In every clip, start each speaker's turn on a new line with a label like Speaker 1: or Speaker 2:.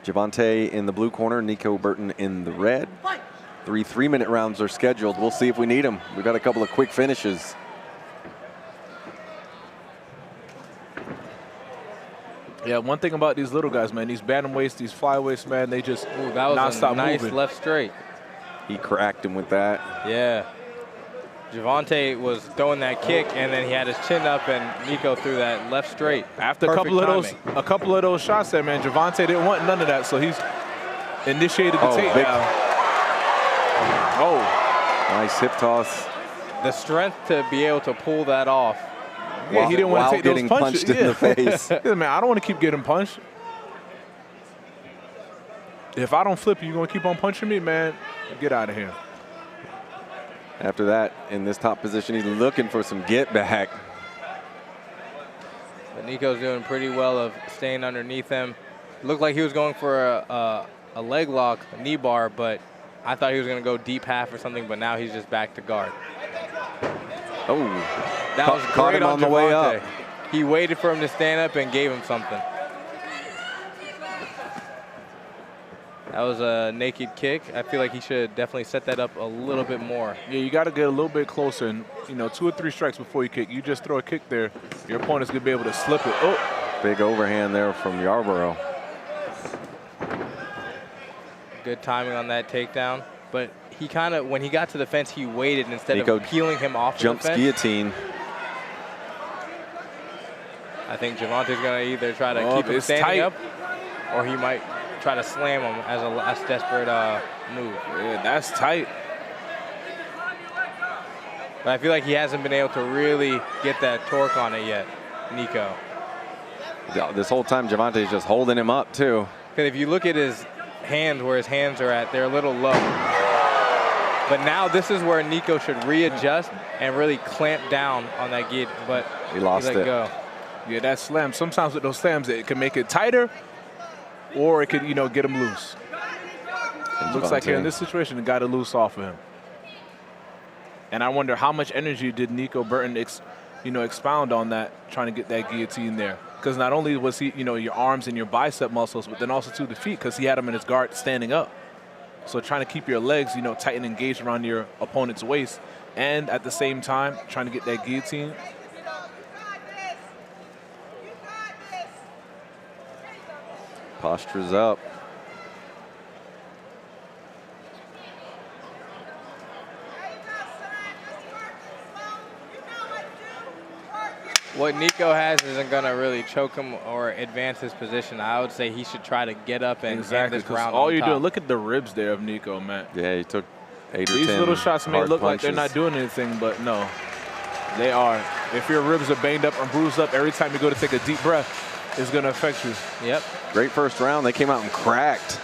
Speaker 1: Jevontea in the blue corner, Nico Berton in the red. 3 3-minute rounds are scheduled. We'll see if we need them. We've got a couple of quick finishes.
Speaker 2: Yeah, one thing about these little guys, man, these bantamweights, these flyweights, man, they just
Speaker 3: that was
Speaker 2: non-stop
Speaker 3: a nice
Speaker 2: moving.
Speaker 3: left straight.
Speaker 1: He cracked him with that.
Speaker 3: Yeah. Jevontea was throwing that kick, and then he had his chin up, and Nico threw that left straight.
Speaker 2: After a couple of those shots there, man, Jevontea didn't want none of that, so he's initiated the takedown.
Speaker 1: Oh, nice hip toss.
Speaker 3: The strength to be able to pull that off.
Speaker 2: Yeah, he didn't want to take those punches.
Speaker 1: Punched in the face.
Speaker 2: Yeah, man, I don't want to keep getting punched. If I don't flip you, you're going to keep on punching me, man? Get out of here.
Speaker 1: After that, in this top position, he's looking for some get back.
Speaker 3: But Nico's doing pretty well of staying underneath him. Looked like he was going for a leg lock, a knee bar, but I thought he was going to go deep half or something, but now he's just back to guard.
Speaker 1: Oh,
Speaker 3: that was
Speaker 1: caught
Speaker 3: great
Speaker 1: him on the way up.
Speaker 3: He waited for him to stand up and gave him something. That was a naked kick. I feel like he should definitely set that up a little bit more.
Speaker 2: Yeah, you got to get a little bit closer, and 2 or 3 strikes before you kick. You just throw a kick there, your opponent's going to be able to slip it. Oh,
Speaker 1: big overhand there from Yarbrough.
Speaker 3: Good timing on that takedown, but he kind of, when he got to the fence, he waited instead
Speaker 1: Nico
Speaker 3: of peeling him off the fence.
Speaker 1: Jumps guillotine.
Speaker 3: I think Jevontea's going to either try to keep him standing up, or he might try to slam him as a last desperate move.
Speaker 2: Yeah, that's tight.
Speaker 3: But I feel like he hasn't been able to really get that torque on it yet, Nico.
Speaker 1: This whole time, Jevontea's just holding him up, too.
Speaker 3: Because if you look at his hands, where his hands are at, they're a little low. But now this is where Nico should readjust and really clamp down on that guillotine, but
Speaker 1: he lost it.
Speaker 3: Go.
Speaker 2: Yeah, that slam. Sometimes with those slams, it can make it tighter, or it could, get him loose. It looks like here in this situation, it got it loose off of him. And I wonder how much energy did Nico Berton, expound on that, trying to get that guillotine there. Because not only was he, your arms and your bicep muscles, but then also to the feet, because he had him in his guard standing up. So trying to keep your legs, tight and engaged around your opponent's waist, and at the same time, trying to get that guillotine.
Speaker 1: Posture's up.
Speaker 3: What Nico has isn't going to really choke him or advance his position. I would say he should try to get up and end this round
Speaker 2: all
Speaker 3: on
Speaker 2: you're
Speaker 3: top.
Speaker 2: doing, look at the ribs there of Nico, man.
Speaker 1: Yeah, he took 8 or 10
Speaker 2: These little shots may look like they're not doing anything, but no, they are. If your ribs are banged up and bruised up, every time you go to take a deep breath, it's going to affect you.
Speaker 3: Yep.
Speaker 1: Great first round. They came out and cracked.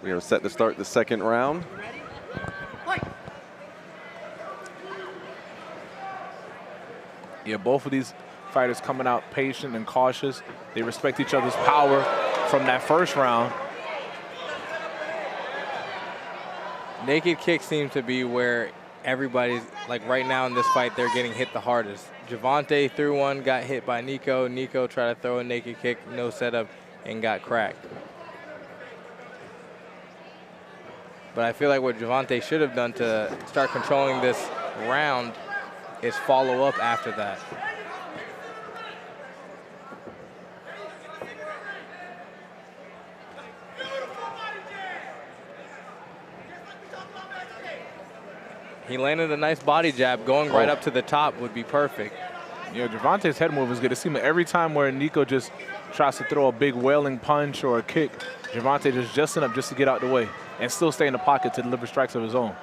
Speaker 1: We are set to start the second round.
Speaker 2: Yeah, both of these fighters coming out patient and cautious. They respect each other's power from that first round.
Speaker 3: Naked kick seems to be where everybody's, like right now in this fight, they're getting hit the hardest. Jevontea threw one, got hit by Nico. Nico tried to throw a naked kick, no setup, and got cracked. But I feel like what Jevontea should have done to start controlling this round is follow up after that. He landed a nice body jab. Going right up to the top would be perfect.
Speaker 2: Yeah, Jevontea's head move is good. It seems like every time where Nico just tries to throw a big wailing punch or a kick, Jevontea just adjusting up just to get out the way and still stay in the pocket to deliver strikes of his own.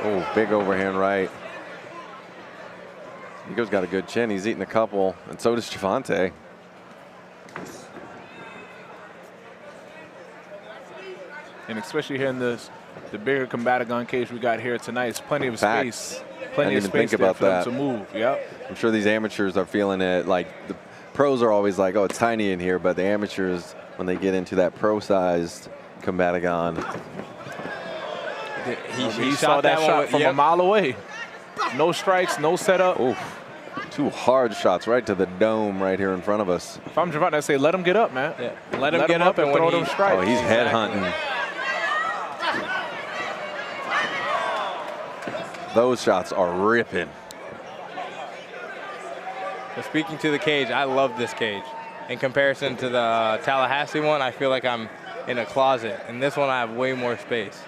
Speaker 1: Oh, big overhand right. Nico's got a good chin. He's eating a couple, and so does Jevontea.
Speaker 2: And especially here in the bigger Combatagon cage we got here tonight, it's plenty of space. Plenty of space there for them to move. Yep.
Speaker 1: I'm sure these amateurs are feeling it. Like the pros are always like, oh, it's tiny in here, but the amateurs, when they get into that pro-sized Combatagon,
Speaker 2: he saw that shot from a mile away. No strikes, no setup.
Speaker 1: Oof. 2 hard shots right to the dome right here in front of us.
Speaker 2: If I'm Jevontea, I say let him get up, man.
Speaker 3: Yeah. Let him get up and
Speaker 2: throw
Speaker 3: when
Speaker 2: them strikes.
Speaker 1: Oh, he's head hunting. Those shots are ripping.
Speaker 3: But speaking to the cage, I love this cage. In comparison to the Tallahassee one, I feel like I'm in a closet. In this one, I have way more space.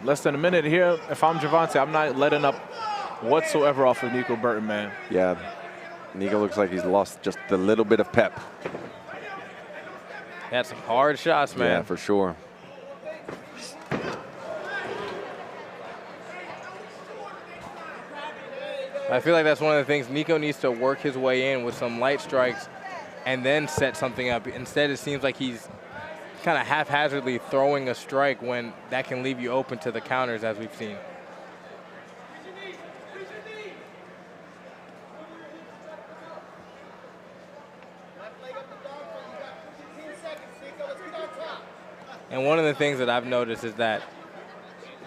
Speaker 2: Less than a minute here. If I'm Jevontea, I'm not letting up whatsoever off of Nico Berton, man.
Speaker 1: Yeah, Nico looks like he's lost just a little bit of pep.
Speaker 3: That's some hard shots, man.
Speaker 1: Yeah, for sure.
Speaker 3: I feel like that's one of the things Nico needs to work his way in with some light strikes and then set something up. Instead, it seems like he's kind of haphazardly throwing a strike when that can leave you open to the counters, as we've seen. And one of the things that I've noticed is that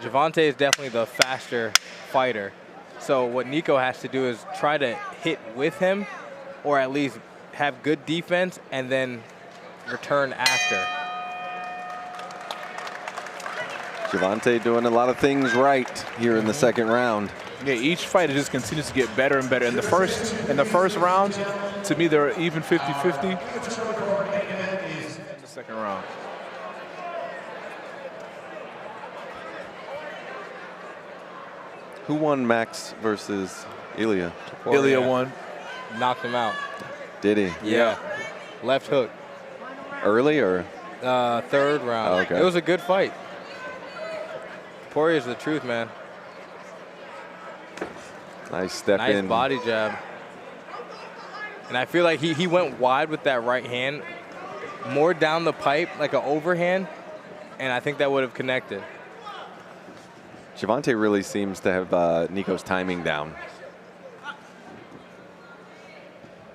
Speaker 3: Jevontea is definitely the faster fighter. So what Nico has to do is try to hit with him, or at least have good defense and then return after.
Speaker 1: Jevontea doing a lot of things right here in the second round.
Speaker 2: Yeah, each fighter just continues to get better and better. In the first round, to me, they're even 50-50. The second round.
Speaker 1: Who won Max versus Ilya?
Speaker 2: Ilya won.
Speaker 3: Knocked him out.
Speaker 1: Did he?
Speaker 3: Yeah. Left hook.
Speaker 1: Early or?
Speaker 3: Third round.
Speaker 1: Oh, okay.
Speaker 3: It was a good fight. Poirier's the truth, man.
Speaker 1: Nice step
Speaker 3: Nice
Speaker 1: in.
Speaker 3: body jab. And I feel like he went wide with that right hand, more down the pipe, like an overhand, and I think that would have connected.
Speaker 1: Jevontea really seems to have Nico's timing down.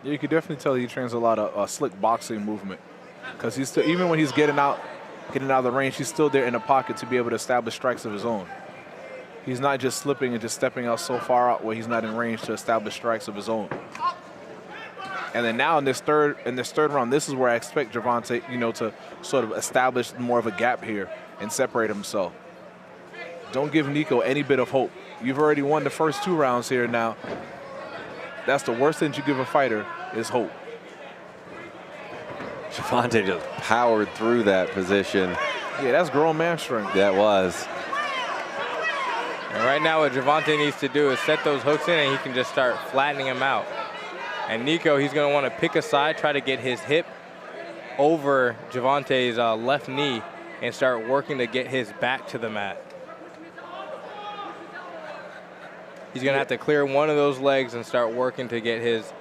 Speaker 2: Yeah, you can definitely tell he trains a lot of slick boxing movement, because he's still, even when he's getting out of the range, he's still there in the pocket to be able to establish strikes of his own. He's not just slipping and just stepping out so far out where he's not in range to establish strikes of his own. And then now in this third round, this is where I expect Jevontea, to sort of establish more of a gap here and separate himself. Don't give Nico any bit of hope. You've already won the first 2 rounds here now. That's the worst thing you give a fighter is hope.
Speaker 1: Jevontea just powered through that position.
Speaker 2: Yeah, that's grown man strength.
Speaker 1: That was.
Speaker 3: And right now what Jevontea needs to do is set those hooks in and he can just start flattening him out. And Nico, he's going to want to pick a side, try to get his hip over Jevontea's left knee and start working to get his back to the mat. He's going to have to clear one of those legs and start working to get his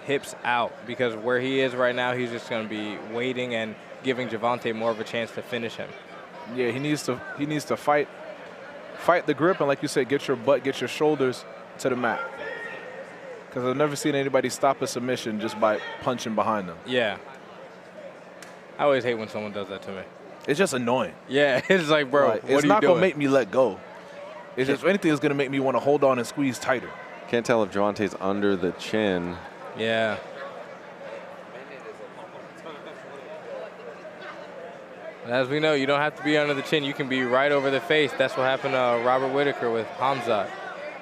Speaker 3: hips out, because where he is right now, he's just going to be waiting and giving Jevontea more of a chance to finish him.
Speaker 2: Yeah, he needs to fight the grip, and like you said, get your butt, get your shoulders to the mat. Because I've never seen anybody stop a submission just by punching behind them.
Speaker 3: Yeah. I always hate when someone does that to me.
Speaker 2: It's just annoying.
Speaker 3: Yeah, it's like, bro, what are you doing?
Speaker 2: It's not going to make me let go. It's just, if anything, it's going to make me want to hold on and squeeze tighter.
Speaker 1: Can't tell if Jevontea's under the chin.
Speaker 3: Yeah. As we know, you don't have to be under the chin. You can be right over the face. That's what happened to Robert Whitaker with Hamzat.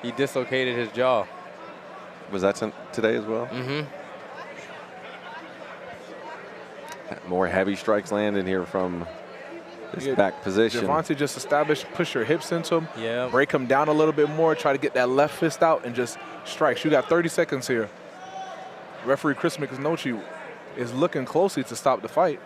Speaker 3: He dislocated his jaw.
Speaker 1: Was that today as well?
Speaker 3: Mm-hmm.
Speaker 1: More heavy strikes landing here from this back position.
Speaker 2: Jevontea just established, push your hips into him,
Speaker 3: Yeah.
Speaker 2: break him down a little bit more, try to get that left fist out and just strikes. You got 30 seconds here. Referee Chris McNulty is looking closely to stop the fight.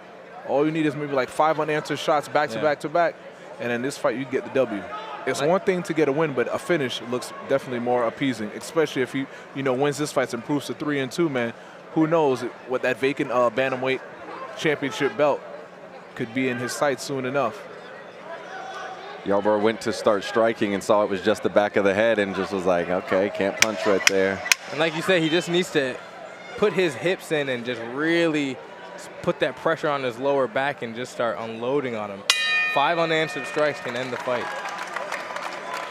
Speaker 2: All you need is maybe like 5 unanswered shots back to back to back, and in this fight you get the W. It's one thing to get a win, but a finish looks definitely more appeasing, especially if he wins this fight and improves to 3-2, man. Who knows what that vacant Bantamweight championship belt could be in his sights soon enough.
Speaker 1: Yarbrough went to start striking and saw it was just the back of the head and just was like, okay, can't punch right there.
Speaker 3: And like you said, he just needs to put his hips in and just really put that pressure on his lower back and just start unloading on him. 5 unanswered strikes can end the fight.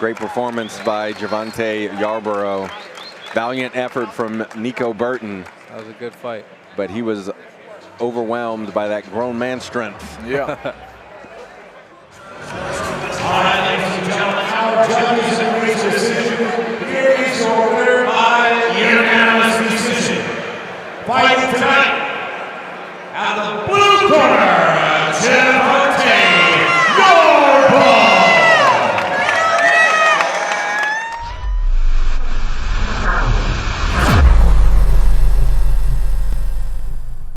Speaker 1: Great performance by Jevontea Yarbrough. Valiant effort from Nico Berton.
Speaker 3: That was a good fight.
Speaker 1: But he was overwhelmed by that grown man strength.
Speaker 2: Yeah.
Speaker 4: All right, ladies and gentlemen, our judges in the decision. Here is your winner by unanimous decision. Fighting tonight, out of the blue corner,